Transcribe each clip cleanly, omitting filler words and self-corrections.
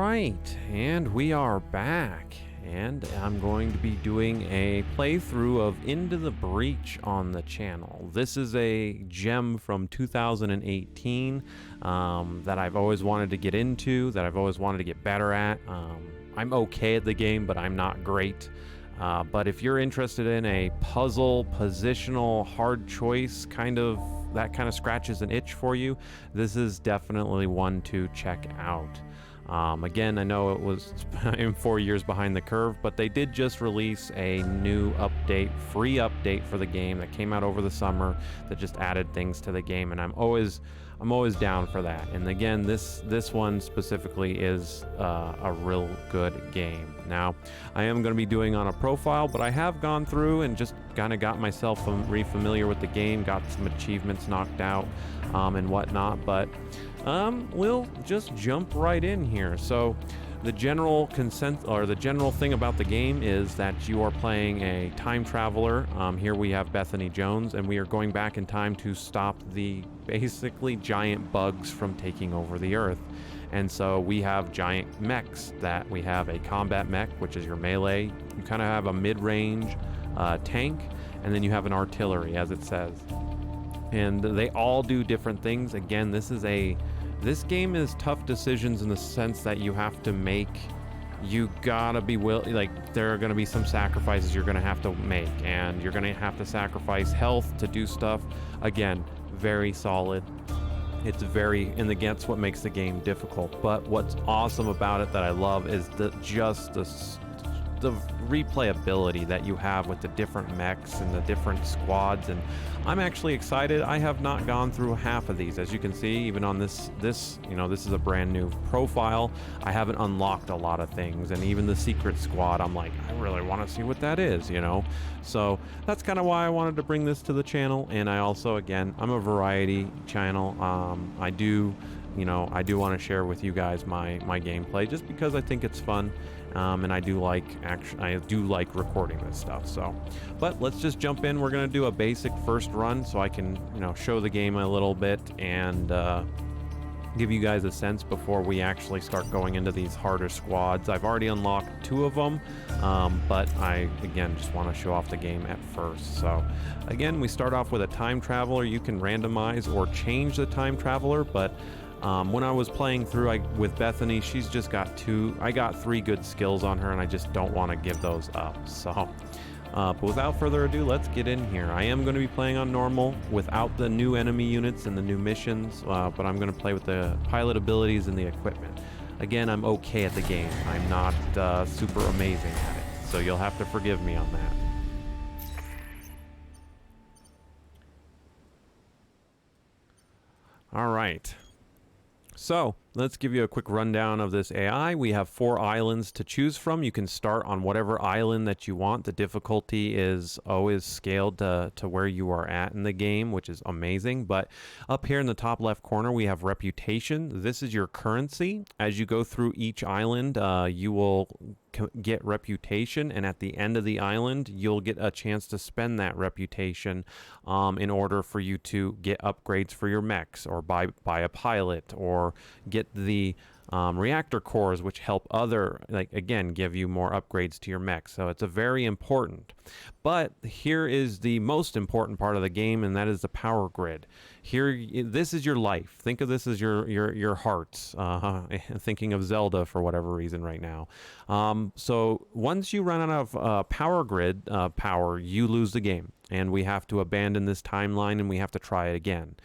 right, and we are back, and I'm going to be doing a playthrough of Into the Breach on the channel. This is a gem from 2018 that I've always wanted to get into, that I've always wanted to get better at. I'm okay at the game, but I'm not great. But if you're interested in a puzzle, positional, hard choice that kind of scratches an itch for you, this is definitely one to check out. Again, I know I'm 4 years behind the curve, but they did just release a new free update for the game that came out over the summer that just added things to the game, and I'm always down for that. And again, this one specifically is a real good game. Now, I am going to be doing on a profile, but I have gone through and just kind of got myself re-familiar with the game, got some achievements knocked out and whatnot, but we'll just jump right in here. So the general thing about the game is that you are playing a time traveler. Here we have Bethany Jones, and we are going back in time to stop the basically giant bugs from taking over the Earth. And so we have giant mechs. That we have a combat mech, which is your melee. You kind of have a mid-range tank, and then you have an artillery, as it says. And they all do different things. Again, this game is tough decisions in the sense that you have to make. You gotta be there are gonna be some sacrifices you're gonna have to make, and you're gonna have to sacrifice health to do stuff. Again, very solid. And that's what makes the game difficult. But what's awesome about it that I love is the replayability that you have with the different mechs and the different squads. And I'm actually excited. I have not gone through half of these. As you can see, even on this is a brand new profile. I haven't unlocked a lot of things, and even the secret squad, I'm like, I really want to see what that is, So that's kind of why I wanted to bring this to the channel. And I also, again, I'm a variety channel. I do want to share with you guys my gameplay just because I think it's fun. And I do like recording this stuff. So, but let's just jump in. We're gonna do a basic first run so I can show the game a little bit and give you guys a sense before we actually start going into these harder squads. I've already unlocked 2 of them, but I again just want to show off the game at first. So again, we start off with a time traveler. You can randomize or change the time traveler, but when I was playing through with Bethany, she's just got 2. I got 3 good skills on her, and I just don't want to give those up. So, but without further ado, let's get in here. I am going to be playing on normal without the new enemy units and the new missions, but I'm going to play with the pilot abilities and the equipment. Again, I'm okay at the game. I'm not super amazing at it, so you'll have to forgive me on that. All right. So let's give you a quick rundown of this AI. We have 4 islands to choose from. You can start on whatever island that you want. The difficulty is always scaled to where you are at in the game, which is amazing. But up here in the top left corner, we have reputation. This is your currency. As you go through each island, you will get reputation, and at the end of the island you'll get a chance to spend that reputation in order for you to get upgrades for your mechs, or buy a pilot, or get the reactor cores, which help give you more upgrades to your mech. So it's a very important. But here is the most important part of the game, and that is the power grid. Here, this is your life. Think of this as your hearts. Thinking of Zelda for whatever reason right now. So once you run out of power grid power, you lose the game, and we have to abandon this timeline, and we have to try it again.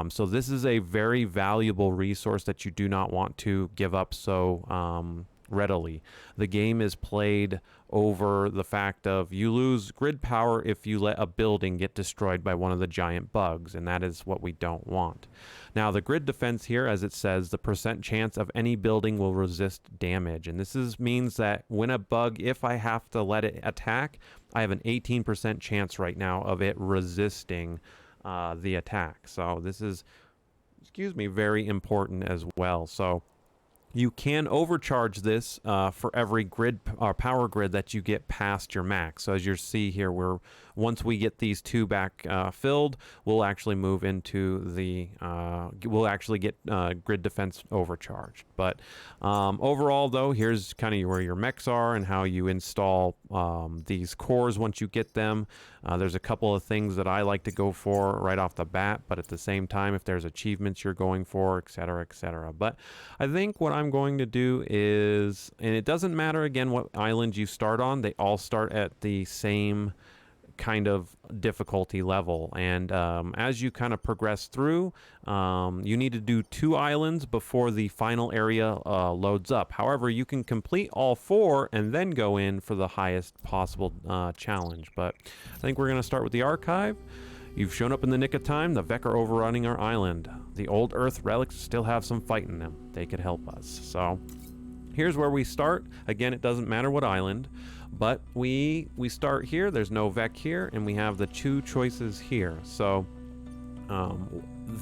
So this is a very valuable resource that you do not want to give up so readily. The game is played over the fact of you lose grid power if you let a building get destroyed by one of the giant bugs, and that is what we don't want. Now, the grid defense here, as it says, the % chance of any building will resist damage, and this means that when a bug, if I have to let it attack, I have an 18% chance right now of it resisting the attack. So this is, very important as well. So you can overcharge this for every grid or power grid that you get past your max. So as you see here, once we get these 2 back filled, we'll actually move into the we'll actually get grid defense overcharged. But overall though, here's kind of where your mechs are and how you install these cores once you get them. There's a couple of things that I like to go for right off the bat, but at the same time, if there's achievements you're going for, etc., etc. But I think what I'm going to do is, and it doesn't matter again what island you start on, they all start at the same kind of difficulty level, and as you kind of progress through, you need to do 2 islands before the final area loads up. However, you can complete all 4 and then go in for the highest possible challenge. But I think we're going to start with the archive. You've shown up in the nick of time. The Vec are overrunning our island. The old Earth relics still have some fight in them. They could help us. So here's where we start. Again, it doesn't matter what island, but we start here. There's no Vec here, and we have the 2 choices here. So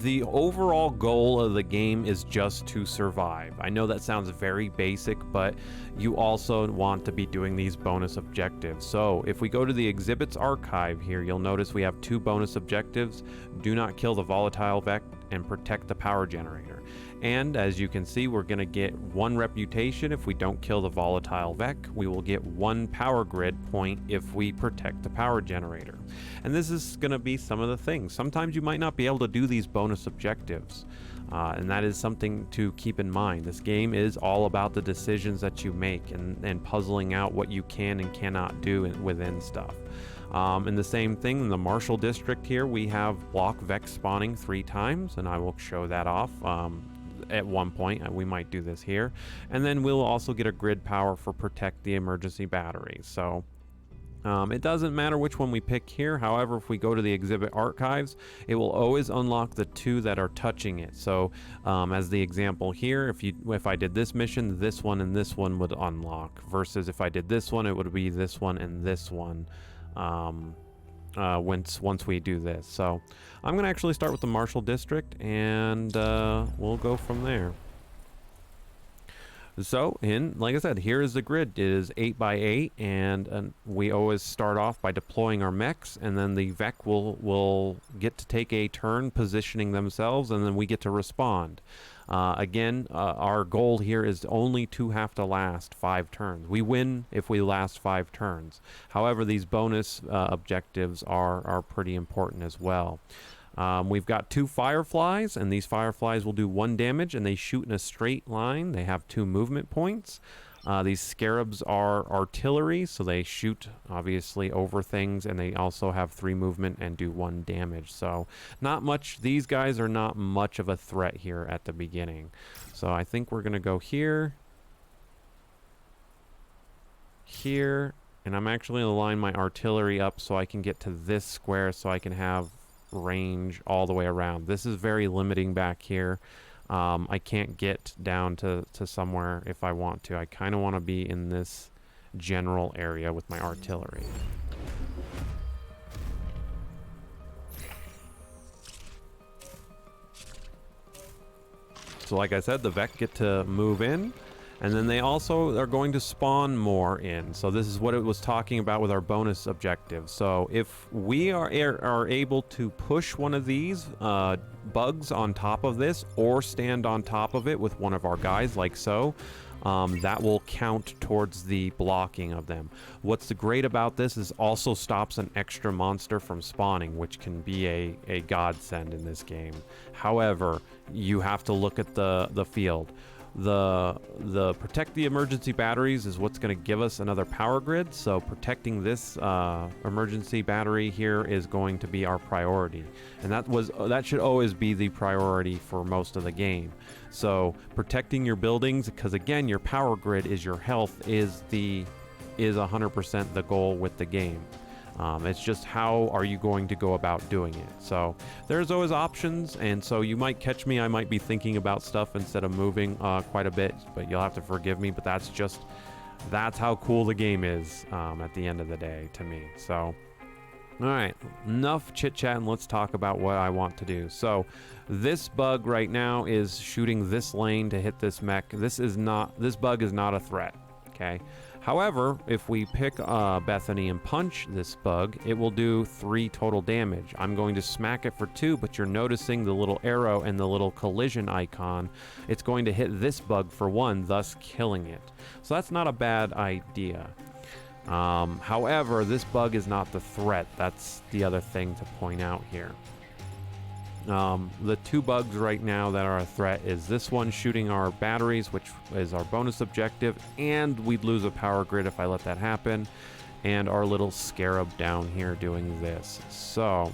the overall goal of the game is just to survive. I know that sounds very basic, but you also want to be doing these bonus objectives. So if we go to the exhibits archive here, you'll notice we have 2 bonus objectives. Do not kill the volatile Vec and protect the power generator. And as you can see, we're going to get 1 reputation if we don't kill the volatile Vec. We will get 1 power grid point if we protect the power generator. And this is going to be some of the things. Sometimes you might not be able to do these bonus objectives. And that is something to keep in mind. This game is all about the decisions that you make and puzzling out what you can and cannot do within stuff. And the same thing in the Marshall District here, we have block Vec spawning 3 times, and I will show that off at one point. We might do this here. And then we'll also get a grid power for protect the emergency batteries. So it doesn't matter which one we pick here. However, if we go to the exhibit archives, it will always unlock the 2 that are touching it. So as the example here, if I did this mission, this one and this one would unlock, versus if I did this one, it would be this one and this one once we do this. So I'm going to actually start with the Marshall District, and we'll go from there. So, like I said, here is the grid. It is 8 by 8, and we always start off by deploying our mechs, and then the Vec will get to take a turn positioning themselves, and then we get to respond. Again, our goal here is only to have to last 5 turns. We win if we last 5 turns. However, these bonus objectives are pretty important as well. We've got 2 fireflies, and these fireflies will do 1 damage, and they shoot in a straight line. They have 2 movement points. These scarabs are artillery, so they shoot obviously over things, and they also have 3 movement and do 1 damage. So not much. These guys are not much of a threat here at the beginning. So I think we're gonna go here, and I'm actually gonna line my artillery up so I can get to this square, so I can have range all the way around. This is very limiting back here. I can't get down to somewhere if I want to. I kind of want to be in this general area with my artillery. So like I said, the Vec get to move in, and then they also are going to spawn more in. So this is what it was talking about with our bonus objective. So if we are able to push one of these bugs on top of this, or stand on top of it with one of our guys like so, that will count towards the blocking of them. What's great about this is also stops an extra monster from spawning, which can be a godsend in this game. However, you have to look at the field. The protect the emergency batteries is what's going to give us another power grid. So protecting this emergency battery here is going to be our priority, and that should always be the priority for most of the game. So protecting your buildings, because again, your power grid is your health, is 100% the goal with the game. It's just how are you going to go about doing it. So there's always options, and so you might catch me. I might be thinking about stuff instead of moving quite a bit, but you'll have to forgive me. But that's how cool the game is at the end of the day to me. So all right, enough chit chat, and let's talk about what I want to do. So this bug right now is shooting this lane to hit this mech. This bug is not a threat. Okay. However, if we pick Bethany and punch this bug, it will do 3 total damage. I'm going to smack it for 2, but you're noticing the little arrow and the little collision icon. It's going to hit this bug for 1, thus killing it. So that's not a bad idea. However, this bug is not the threat. That's the other thing to point out here. The 2 bugs right now that are a threat is this one shooting our batteries, which is our bonus objective, and we'd lose a power grid if I let that happen, and our little scarab down here doing this. So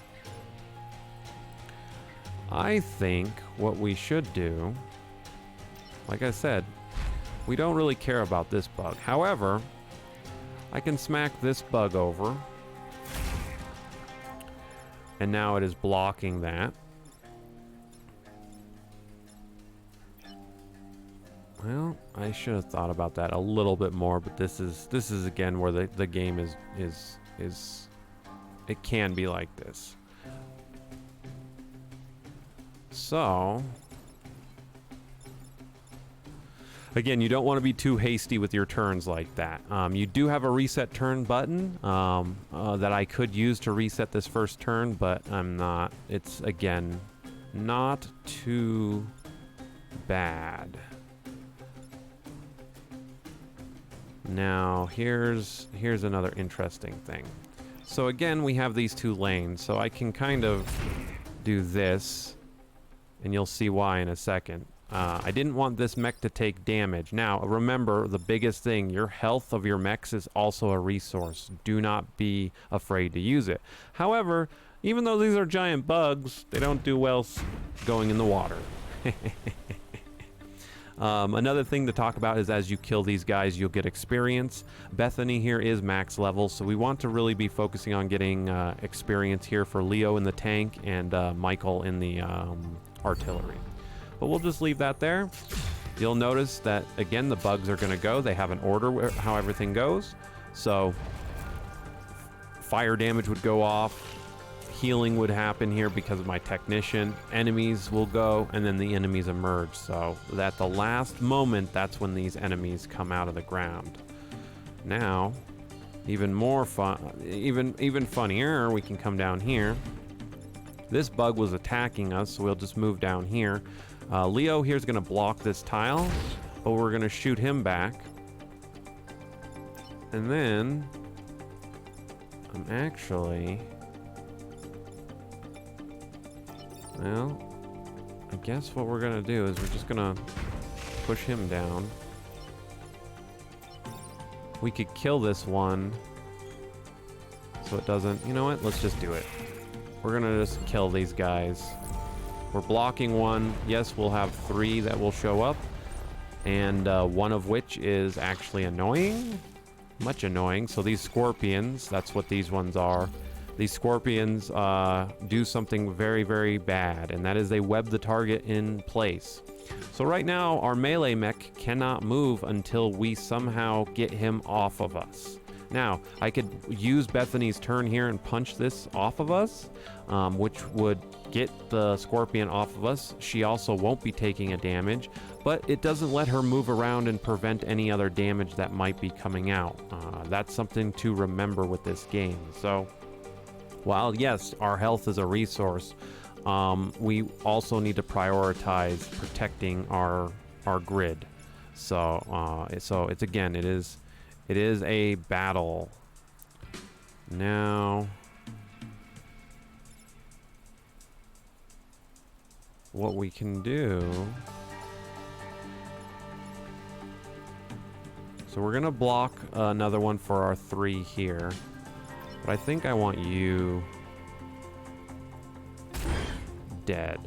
I think what we should do, like I said, we don't really care about this bug. However, I can smack this bug over, and now it is blocking that. Well, I should have thought about that a little bit more, but this is again where the game is it can be like this. So again, you don't want to be too hasty with your turns like that. You do have a reset turn button that I could use to reset this first turn, but I'm not. It's again not too bad. Now, here's another interesting thing. So again, we have these 2 lanes, so I can kind of do this, and you'll see why in a second. I didn't want this mech to take damage. Now, remember, the biggest thing, your health of your mechs is also a resource. Do not be afraid to use it. However, even though these are giant bugs, they don't do well going in the water. Another thing to talk about is as you kill these guys, you'll get experience. Bethany here is max level, so we want to really be focusing on getting experience here for Leo in the tank and Michael in the artillery. But we'll just leave that there. You'll notice that, again, the bugs are going to go. They have an order how everything goes. So fire damage would go off. Healing would happen here because of my technician. Enemies will go, and then the enemies emerge. So at the last moment, that's when these enemies come out of the ground. Now, even more fun, even funnier, we can come down here. This bug was attacking us, so we'll just move down here. Leo here's going to block this tile, but we're going to shoot him back. And then I'm actually... Well, I guess what we're gonna do is we're just gonna push him down. We could kill this one so it doesn't... You know what? Let's just do it. We're gonna just kill these guys. We're blocking one. Yes, we'll have 3 that will show up, and one of which is actually annoying. Much annoying. So these scorpions, that's what these ones are. These scorpions do something very, very bad, and that is they web the target in place. So right now, our melee mech cannot move until we somehow get him off of us. Now, I could use Bethany's turn here and punch this off of us, which would get the scorpion off of us. She also won't be taking a damage, but it doesn't let her move around and prevent any other damage that might be coming out. That's something to remember with this game. So, while yes, our health is a resource, we also need to prioritize protecting our grid. So it's again, it is a battle. Now, what we can do, so we're gonna block another one for our 3 here. But I think I want you dead.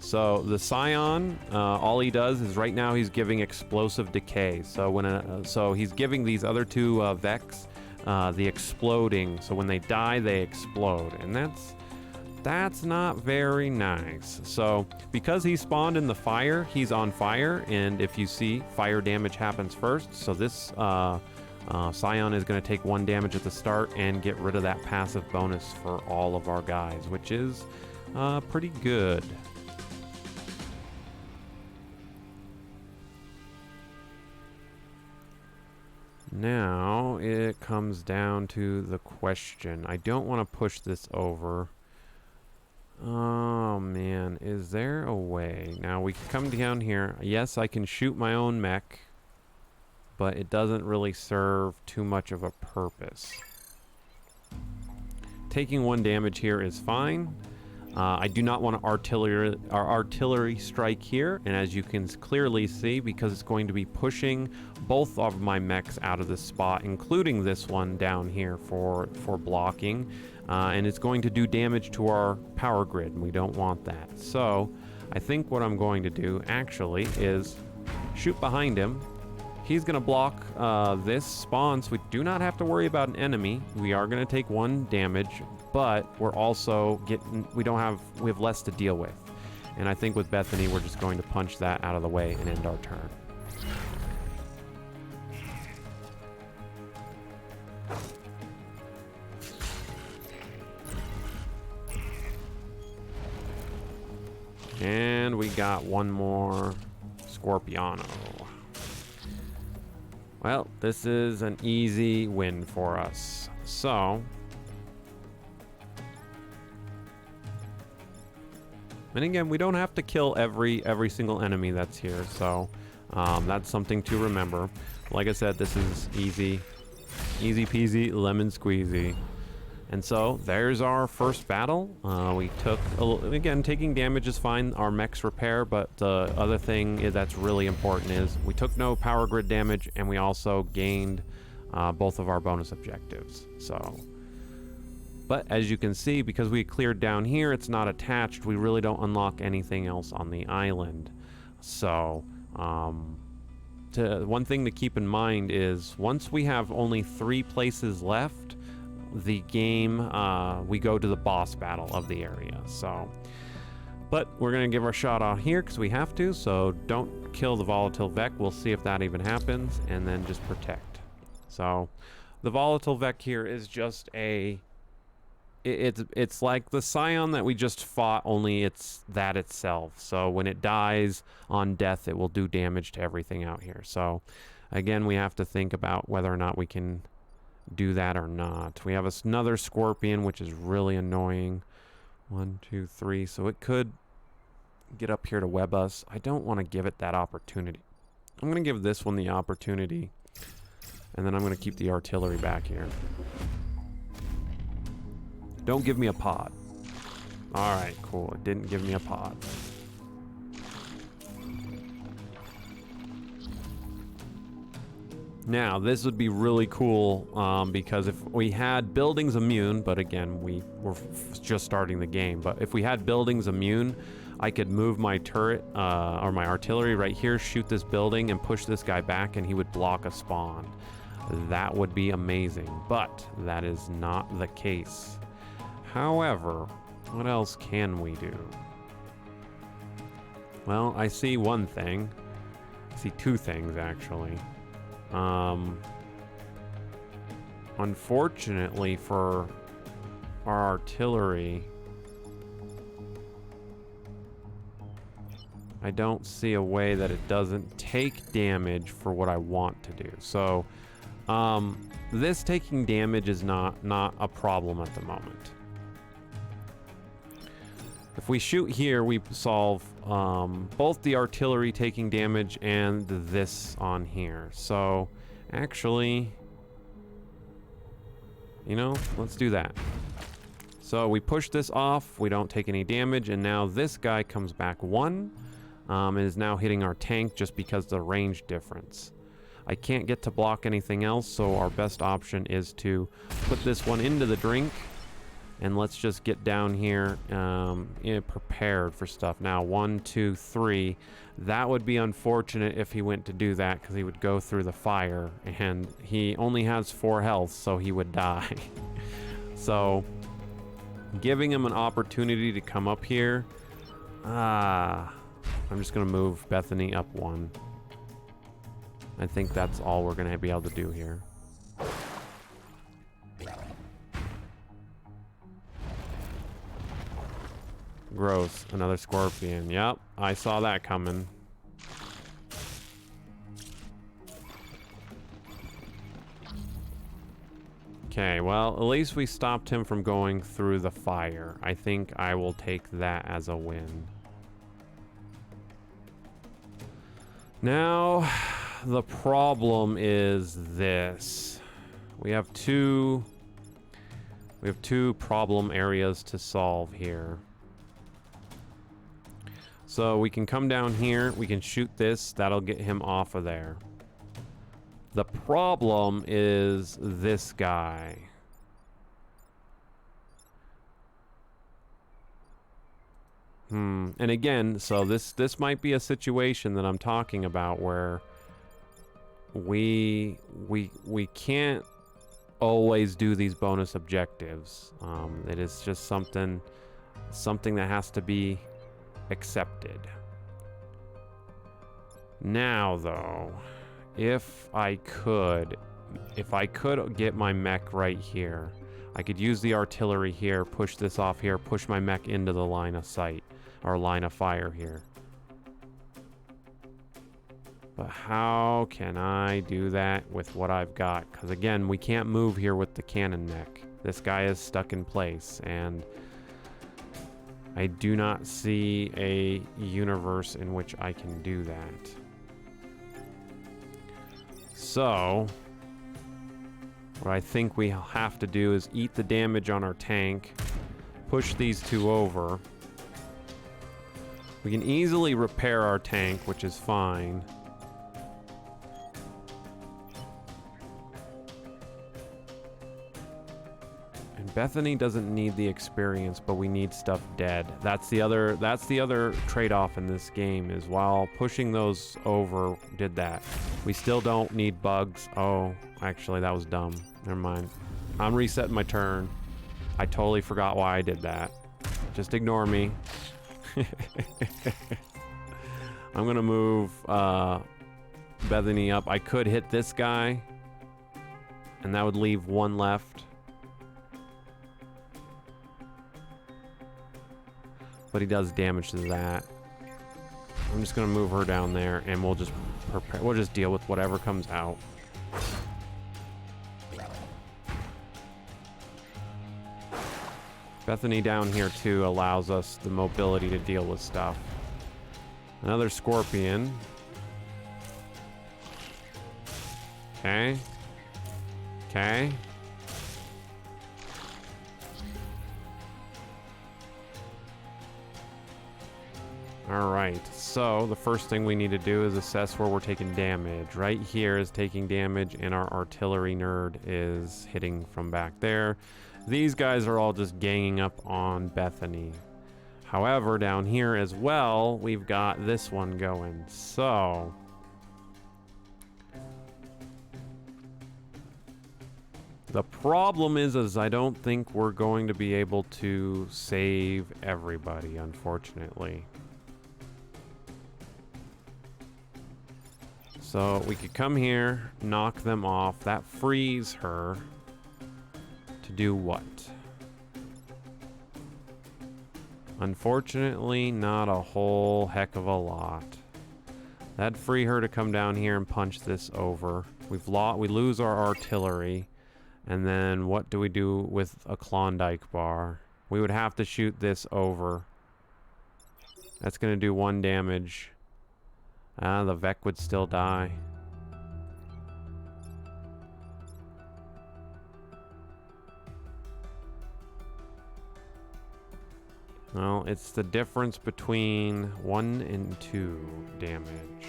So the Scion, all he does is right now he's giving explosive decay. So when so he's giving these other 2 Vex the exploding. So when they die, they explode, and that's not very nice. So because he spawned in the fire, he's on fire, and if you see, fire damage happens first. So this Scion is going to take 1 damage at the start and get rid of that passive bonus for all of our guys, which is pretty good. Now it comes down to the question. I don't want to push this over. Oh man, is there a way? Now we can come down here. Yes, I can shoot my own mech, but it doesn't really serve too much of a purpose. Taking 1 damage here is fine. I do not want to artillery strike here, and as you can clearly see, because it's going to be pushing both of my mechs out of the spot, including this one down here for blocking, and it's going to do damage to our power grid, and we don't want that. So I think what I'm going to do actually is shoot behind him. He's going to block this spawn, so we do not have to worry about an enemy. We are going to take 1 damage, but we're also we have less to deal with. And I think with Bethany, we're just going to punch that out of the way and end our turn. And we got 1 more Scorpiano. Well, this is an easy win for us. So, and again, we don't have to kill every single enemy that's here. So, that's something to remember. Like I said, this is easy peasy, lemon squeezy. And so there's our first battle. We took, again, taking damage is fine, our mechs repair, but the other thing that's really important is we took no power grid damage, and we also gained both of our bonus objectives. So, but as you can see, because we cleared down here, it's not attached, we really don't unlock anything else on the island. So, one thing to keep in mind is once we have only 3 places left, the game, we go to the boss battle of the area. So, but we're gonna give our shot out here because we have to, so don't kill the volatile Vec. We'll see if that even happens, and then just protect. So the volatile Vec here is just it's like the Scion that we just fought, only it's that itself. So when it dies on death, it will do damage to everything out here. So again, we have to think about whether or not we can do that or not. We have another Scorpion, which is really annoying. 1, 2, 3. So it could get up here to web us. I don't want to give it that opportunity. I'm going to give this one the opportunity, and then I'm going to keep the artillery back here. Don't give me a pod. All right, cool. It didn't give me a pod. Now, this would be really cool because if we had buildings immune, but again, we were just starting the game, but if we had buildings immune, I could move my turret or my artillery right here, shoot this building, and push this guy back, and he would block a spawn. That would be amazing, but that is not the case. However, what else can we do? Well, I see one thing. I see 2 things, actually. Unfortunately for our artillery, I don't see a way that it doesn't take damage for what I want to do. So, this taking damage is not a problem at the moment. If we shoot here, we solve both the artillery taking damage and this on here. So, actually, you know, let's do that. So we push this off, we don't take any damage, and now this guy comes back 1 and is now hitting our tank just because of the range difference. I can't get to block anything else, so our best option is to put this one into the drink. And let's just get down here prepared for stuff. Now, 1, 2, 3. That would be unfortunate if he went to do that because he would go through the fire. And he only has 4 health, so he would die. So, giving him an opportunity to come up here. I'm just going to move Bethany up 1. I think that's all we're going to be able to do here. Gross. Another Scorpion. Yep, I saw that coming. Okay, well, at least we stopped him from going through the fire. I think I will take that as a win. Now, the problem is this. We have two problem areas to solve here. So we can come down here, we can shoot this, that'll get him off of there. The problem is this guy. And again, so this might be a situation that I'm talking about where we can't always do these bonus objectives. It is just something that has to be accepted. Now though, if I could get my mech right here, I could use the artillery here, push this off here, push my mech into the line of sight, or line of fire here. But how can I do that with what I've got? Because again, we can't move here with the cannon mech. This guy is stuck in place, and I do not see a universe in which I can do that. So, what I think we have to do is eat the damage on our tank, push these two over. We can easily repair our tank, which is fine. And Bethany doesn't need the experience, but we need stuff dead. That's the other trade-off in this game, is while pushing those over did that, we still don't need bugs. Oh, actually that was dumb. Never mind. I'm resetting my turn. I totally forgot why I did that. Just ignore me. I'm gonna move Bethany up. I could hit this guy, and that would leave one left. But he does damage to that. I'm just gonna move her down there, and we'll just deal with whatever comes out. Bethany down here too allows us the mobility to deal with stuff. Another scorpion. Okay. Okay. Alright, so the first thing we need to do is assess where we're taking damage. Right here is taking damage, and our artillery nerd is hitting from back there. These guys are all just ganging up on Bethany. However, down here as well, we've got this one going. So the problem is I don't think we're going to be able to save everybody, unfortunately. So we could come here, knock them off. That frees her to do what? Unfortunately, not a whole heck of a lot. That'd free her to come down here and punch this over. We lose our artillery. And then what do we do with a Klondike bar? We would have to shoot this over. That's gonna do 1 damage. The Vec would still die. Well, it's the difference between 1 and 2 damage.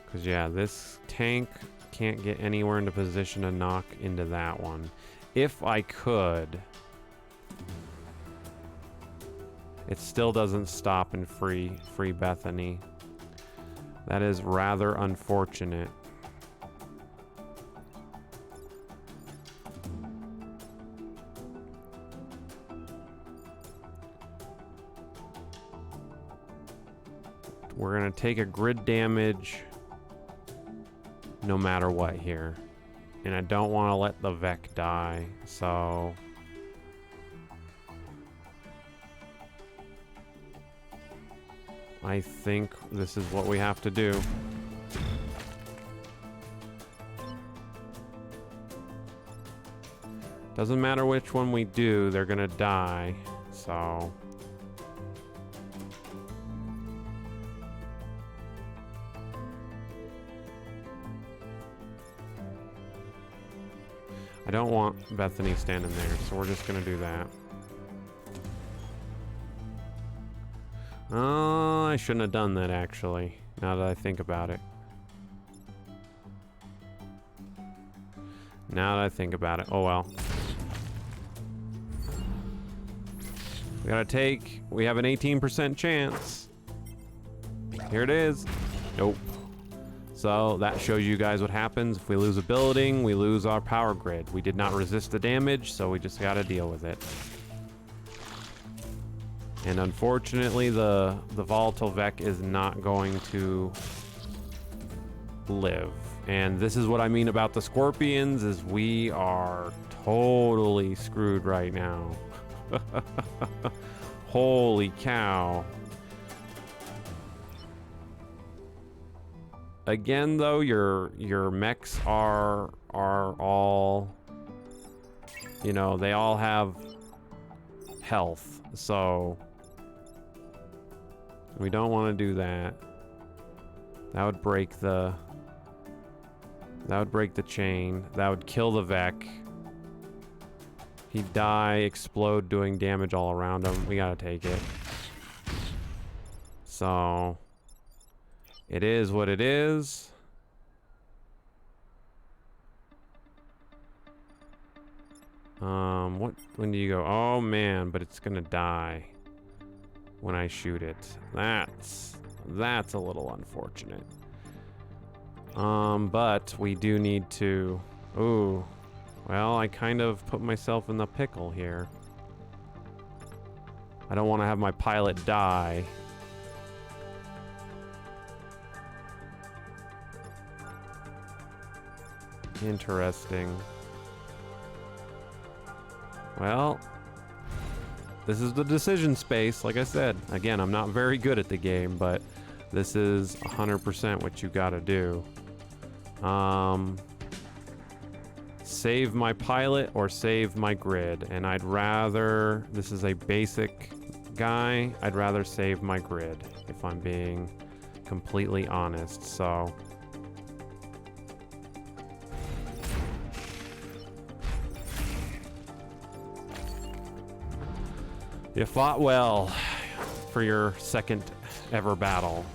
Because, yeah, this tank can't get anywhere into position to knock into that one. If I could, it still doesn't stop and free Bethany. That is rather unfortunate. We're gonna take a grid damage no matter what here. And I don't want to let the Vec die, so I think this is what we have to do. Doesn't matter which one we do, they're gonna die. So... I don't want Bethany standing there, so we're just gonna do that. Oh, I shouldn't have done that, actually, now that I think about it. Now that I think about it. Oh, well. We gotta take... We have an 18% chance. Here it is. Nope. So that shows you guys what happens. If we lose a building, we lose our power grid. We did not resist the damage, so we just gotta deal with it. And unfortunately, the volatile Vec is not going to live. And this is what I mean about the Scorpions, is we are totally screwed right now. Holy cow. Again, though, your mechs are all, you know, they all have health, so we don't want to do that. That would break the chain. That would kill the Vec. He'd die, explode, doing damage all around him. We gotta take it. So it is what it is. When do you go? Oh man, but it's gonna die when I shoot it. That's a little unfortunate. But we do need to... Ooh. Well, I kind of put myself in the pickle here. I don't want to have my pilot die. Interesting. Well, this is the decision space, like I said. Again, I'm not very good at the game, but this is 100% what you gotta do. Save my pilot or save my grid, and I'd rather... This is a basic guy. I'd rather save my grid, if I'm being completely honest, so... You fought well for your second ever battle.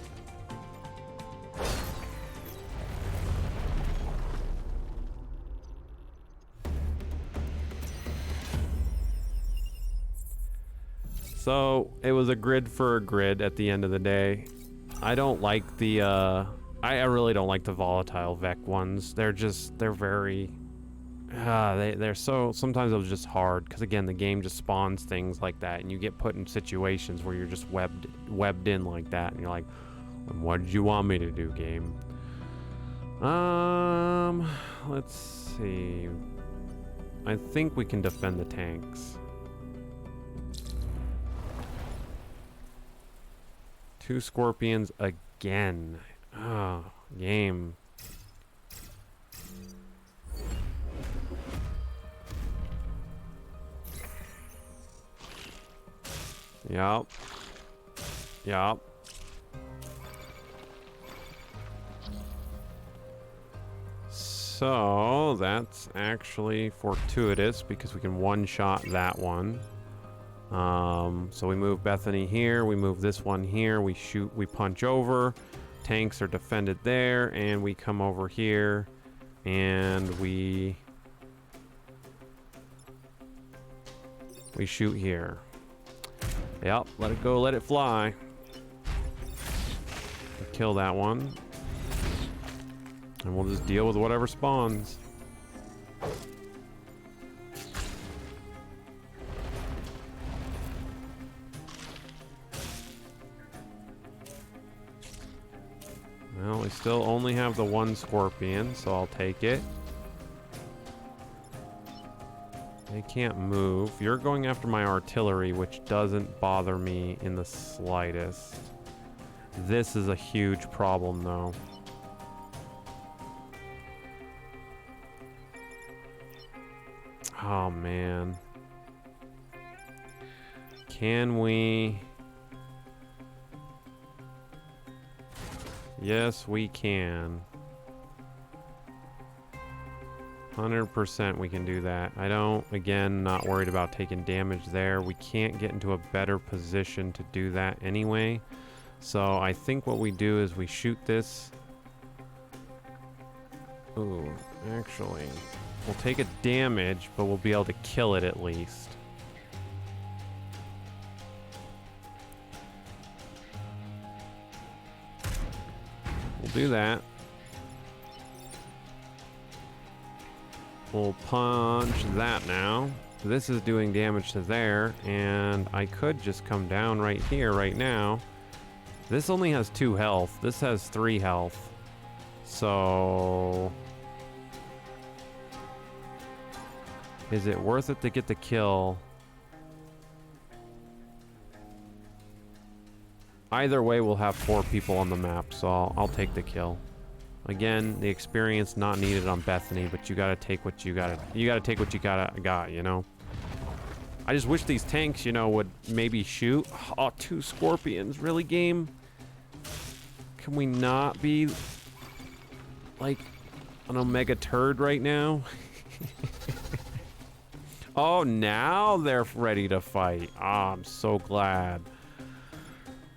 So, it was a grid for a grid at the end of the day. I don't like the, I really don't like the volatile Vec ones. They're very... they're so... Sometimes it was just hard, because again, the game just spawns things like that, and you get put in situations where you're just webbed in like that, and you're like, what did you want me to do, game? Let's see. I think we can defend the tanks. 2 Scorpions again. Oh, game. Yup. Yup. So, that's actually fortuitous because we can one-shot that one. So we move Bethany here, we move this one here, we shoot, we punch over, tanks are defended there, and we come over here, and we shoot here. Yep, let it go, let it fly. Kill that one. And we'll just deal with whatever spawns. Well, we still only have the 1 Scorpion, so I'll take it. They can't move. You're going after my artillery, which doesn't bother me in the slightest. This is a huge problem, though. Oh, man. Can we... Yes, we can. 100% we can do that. I don't, again, not worried about taking damage there. We can't get into a better position to do that anyway. So I think what we do is we shoot this. Ooh, actually, we'll take a damage, but we'll be able to kill it at least. We'll do that. We'll punch that now. This is doing damage to there, and I could just come down right here right now. This only has 2 health. This has 3 health. So... is it worth it to get the kill? Either way, we'll have 4 people on the map, so I'll take the kill. Again, the experience not needed on Bethany, but you gotta take what you gotta take what you got, you know? I just wish these tanks, you know, would maybe shoot. Oh, 2 scorpions, really, game? Can we not be like an omega turd right now? Oh, now they're ready to fight. Oh, I'm so glad.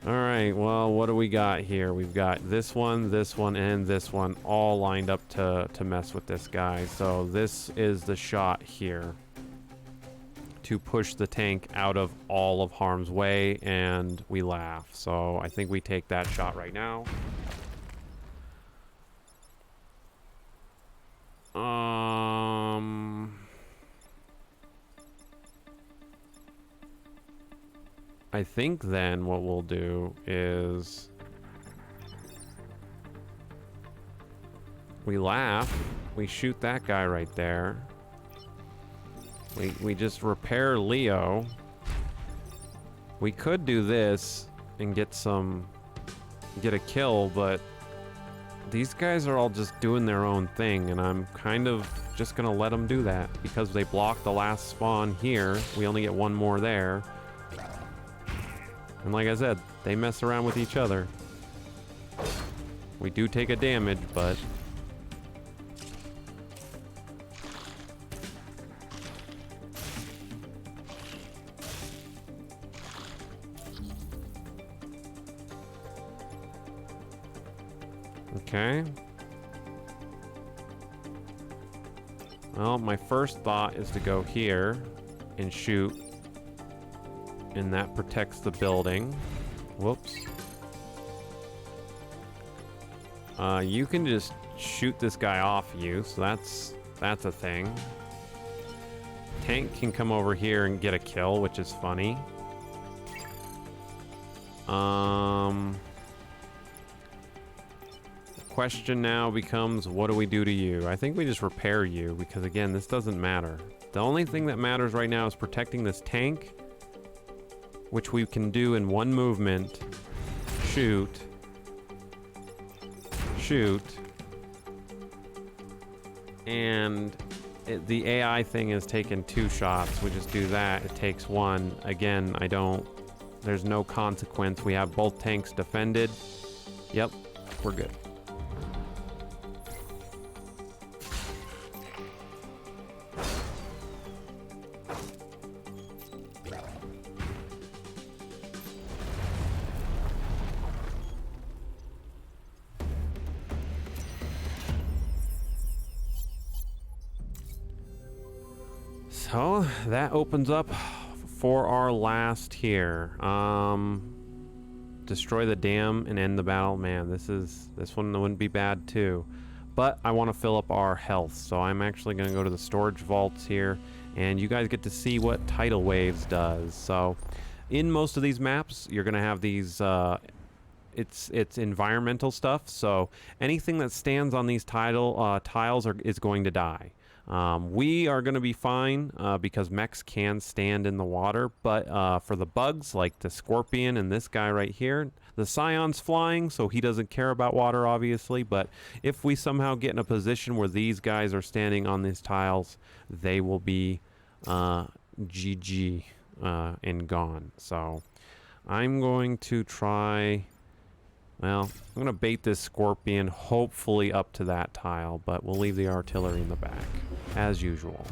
All right, well, what do we got here? We've got this one, and this one all lined up to mess with this guy. So this is the shot here to push the tank out of all of harm's way, and we laugh. So I think we take that shot right now. I think then what we'll do is we laugh, we shoot that guy right there. We just repair Leo. We could do this and get a kill, but these guys are all just doing their own thing, and I'm kind of just gonna let them do that because they blocked the last spawn here. We only get 1 more there. And like I said, they mess around with each other. We do take a damage, but... okay. Well, my first thought is to go here and shoot. And that protects the building. Whoops. You can just shoot this guy off you, so that's a thing. Tank can come over here and get a kill, which is funny. The question now becomes, what do we do to you? I think we just repair you, because again, this doesn't matter. The only thing that matters right now is protecting this tank, which we can do in 1 movement. Shoot. Shoot. And the AI thing is taking 2 shots. We just do that. It takes 1. Again, there's no consequence. We have both tanks defended. Yep, we're good. So that opens up for our last here. Destroy the dam and end the battle. Man, this one wouldn't be bad too. But I want to fill up our health, so I'm actually going to go to the storage vaults here, and you guys get to see what tidal waves does. So in most of these maps, you're going to have these it's environmental stuff, so anything that stands on these tiles is going to die. We are going to be fine because mechs can stand in the water, but for the bugs like the scorpion and this guy right here, the Scion's flying, so he doesn't care about water, obviously, but if we somehow get in a position where these guys are standing on these tiles, they will be GG and gone. So I'm going to try... Well, I'm going to bait this scorpion, hopefully up to that tile, but we'll leave the artillery in the back, as usual.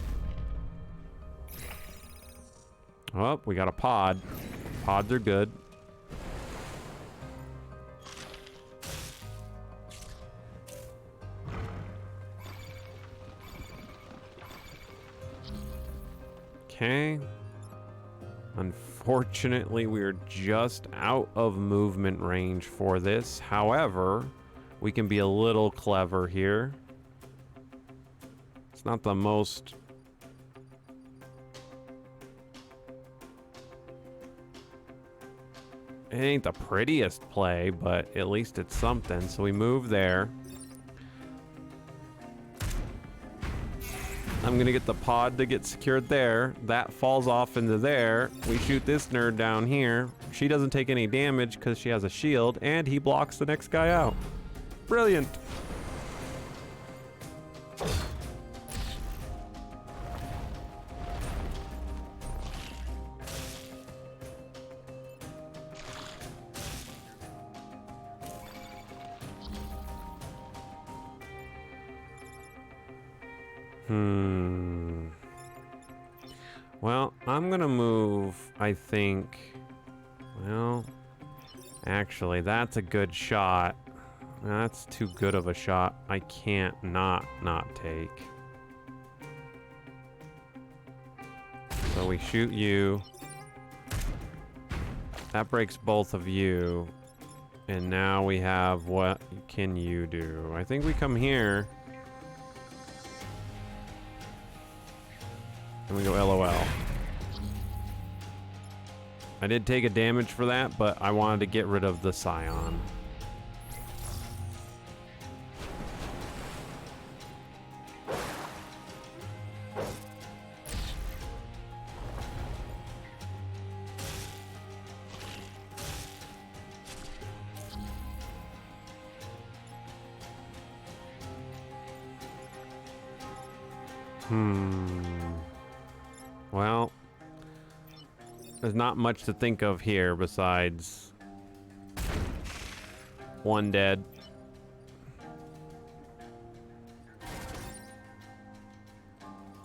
Oh, we got a pod. Pods are good. Okay. Unfortunately, we're just out of movement range for this. However, we can be a little clever here. It's not the most... It ain't the prettiest play, but at least it's something. So we move there. I'm gonna get the pod to get secured there. That falls off into there. We shoot this nerd down here. She doesn't take any damage because she has a shield, and he blocks the next guy out. Brilliant. Well, I'm gonna move, I think... Well... Actually, that's a good shot. That's too good of a shot. I can't not take. So we shoot you. That breaks both of you. And now we have, what can you do? I think we come here. And we go LOL. I did take a damage for that, but I wanted to get rid of the Scion. Well, there's not much to think of here besides one dead.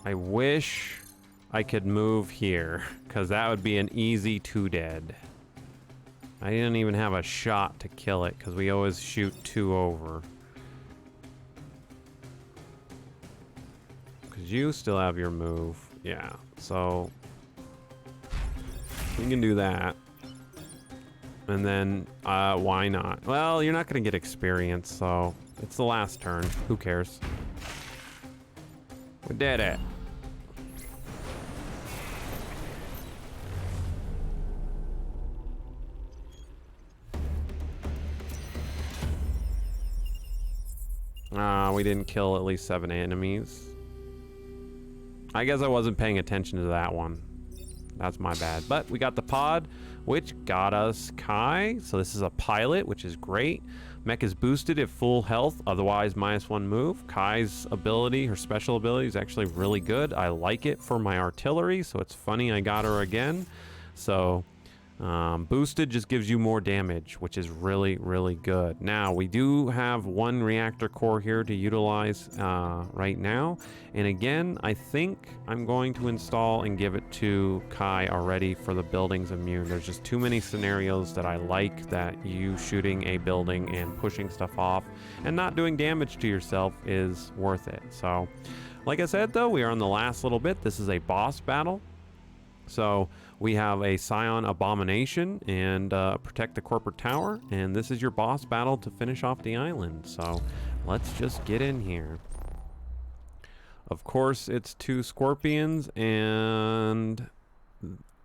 I wish I could move here, because that would be an easy 2 dead. I didn't even have a shot to kill it, because we always shoot 2 over. Because you still have your move. Yeah, so we can do that. And then, why not? Well, you're not going to get experience, so it's the last turn. Who cares? We did it. We didn't kill at least 7 enemies. I guess I wasn't paying attention to that one. That's my bad. But we got the pod, which got us Kai. So this is a pilot, which is great. Mech is boosted at full health, otherwise -1 move. Kai's ability, her special ability, is actually really good. I like it for my artillery, so it's funny I got her again. So boosted just gives you more damage, which is really, really good. Now, we do have 1 reactor core here to utilize right now. And again, I think I'm going to install and give it to Kai already for the building's immune. There's just too many scenarios that I like that you shooting a building and pushing stuff off and not doing damage to yourself is worth it. So, like I said, though, we are on the last little bit. This is a boss battle. So we have a Scion Abomination and protect the corporate tower, and this is your boss battle to finish off the island. So let's just get in here. Of course, it's 2 scorpions, and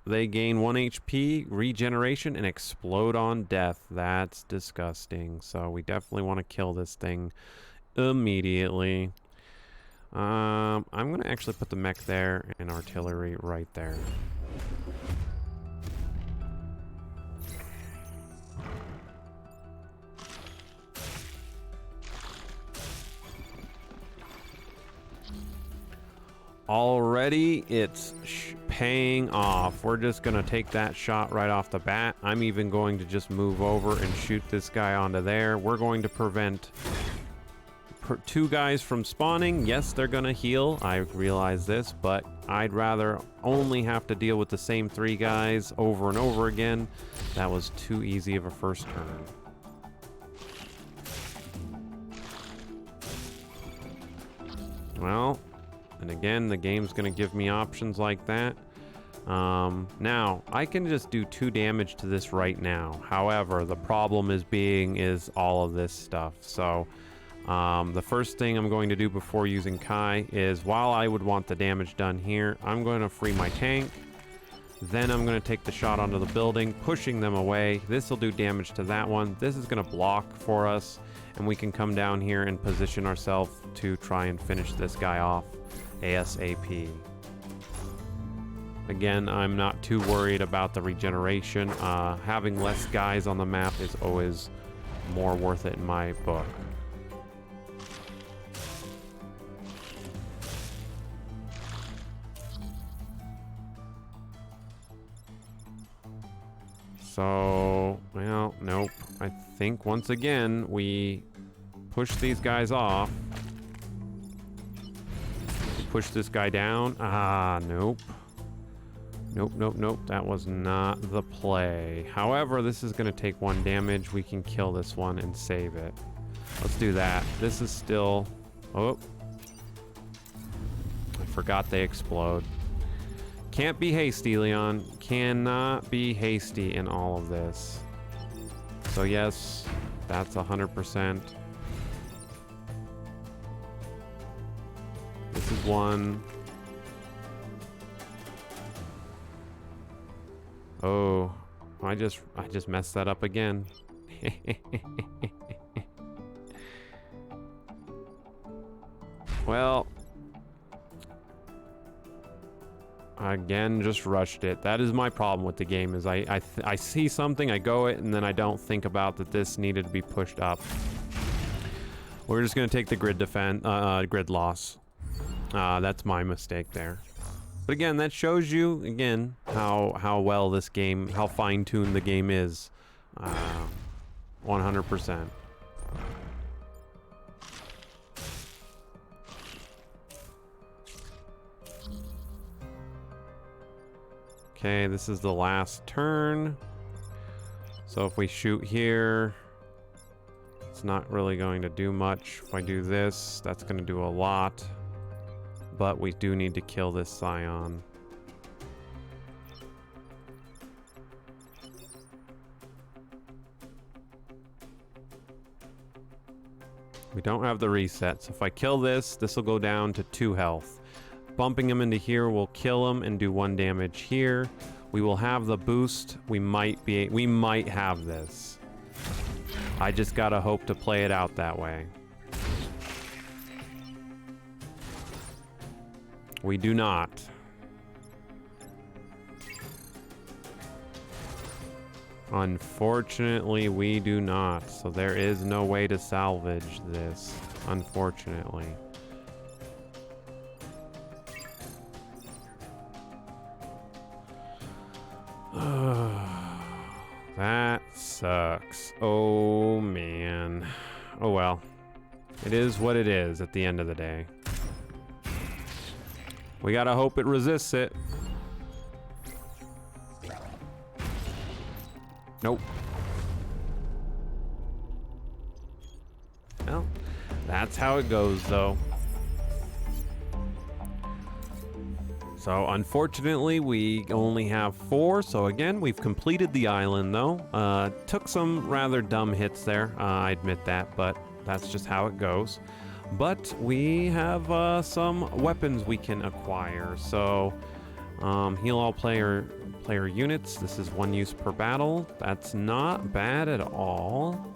they gain 1 HP, regeneration, and explode on death. That's disgusting. So we definitely want to kill this thing immediately. I'm going to actually put the mech there and artillery right there. already it's paying off. We're just gonna take that shot right off the bat. I'm even going to just move over and shoot this guy onto there. We're going to prevent two guys from spawning. Yes, they're gonna heal. I realize this, but I'd rather only have to deal with the same 3 guys over and over again. That was too easy of a first turn. Well, and again, the game's gonna give me options like that. Now, I can just do 2 damage to this right now. However, the problem is all of this stuff. So, the first thing I'm going to do before using Kai is, while I would want the damage done here, I'm going to free my tank. Then I'm going to take the shot onto the building, pushing them away. This will do damage to that one. This is going to block for us, and we can come down here and position ourselves to try and finish this guy off ASAP. Again, I'm not too worried about the regeneration. Having less guys on the map is always more worth it in my book. So, well, nope. I think once again we push these guys off. Push this guy down. Nope. Nope. That was not the play. However, this is going to take 1 damage. We can kill this one and save it. Let's do that. This is still... Oh. I forgot they explode. Can't be hasty, Leon. Cannot be hasty in all of this. So yes, that's 100%. This is 1. Oh, I just messed that up again. Well, again, just rushed it. That is my problem with the game, is I see something, I go it, and then I don't think about that this needed to be pushed up. We're just going to take the grid loss. That's my mistake there. But again, that shows you, again, how well this game, how fine-tuned the game is. 100%. Okay, this is the last turn. So if we shoot here, it's not really going to do much. If I do this, that's going to do a lot. But we do need to kill this Scion. We don't have the reset, so if I kill this, this will go down to 2 health. Bumping him into here will kill him and do 1 damage here. We will have the boost. We might have this. I just gotta hope to play it out that way. We do not. Unfortunately, we do not. So there is no way to salvage this, unfortunately. That sucks. Oh, man. Oh, well. It is what it is at the end of the day. We gotta hope it resists it. Nope. Well, that's how it goes, though. So, unfortunately, we only have 4. So, again, we've completed the island, though. Took some rather dumb hits there. I admit that, but that's just how it goes. But we have some weapons we can acquire. So, heal all player units. This is 1 use per battle. That's not bad at all.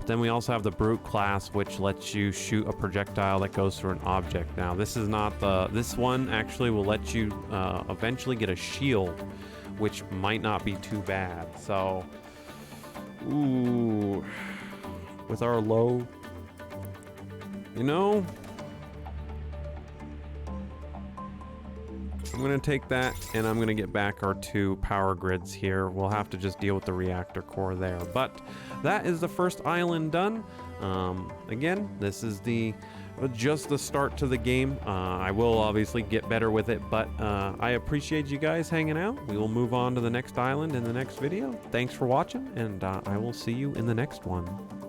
Then we also have the Brute class, which lets you shoot a projectile that goes through an object. Now, this is not this one actually will let you eventually get a shield, which might not be too bad. So, ooh, with our low, you know, I'm going to take that, and I'm going to get back our 2 power grids here. We'll have to just deal with the reactor core there. But that is the first island done. Again, this is just the start to the game. I will obviously get better with it, but I appreciate you guys hanging out. We will move on to the next island in the next video. Thanks for watching, and I will see you in the next one.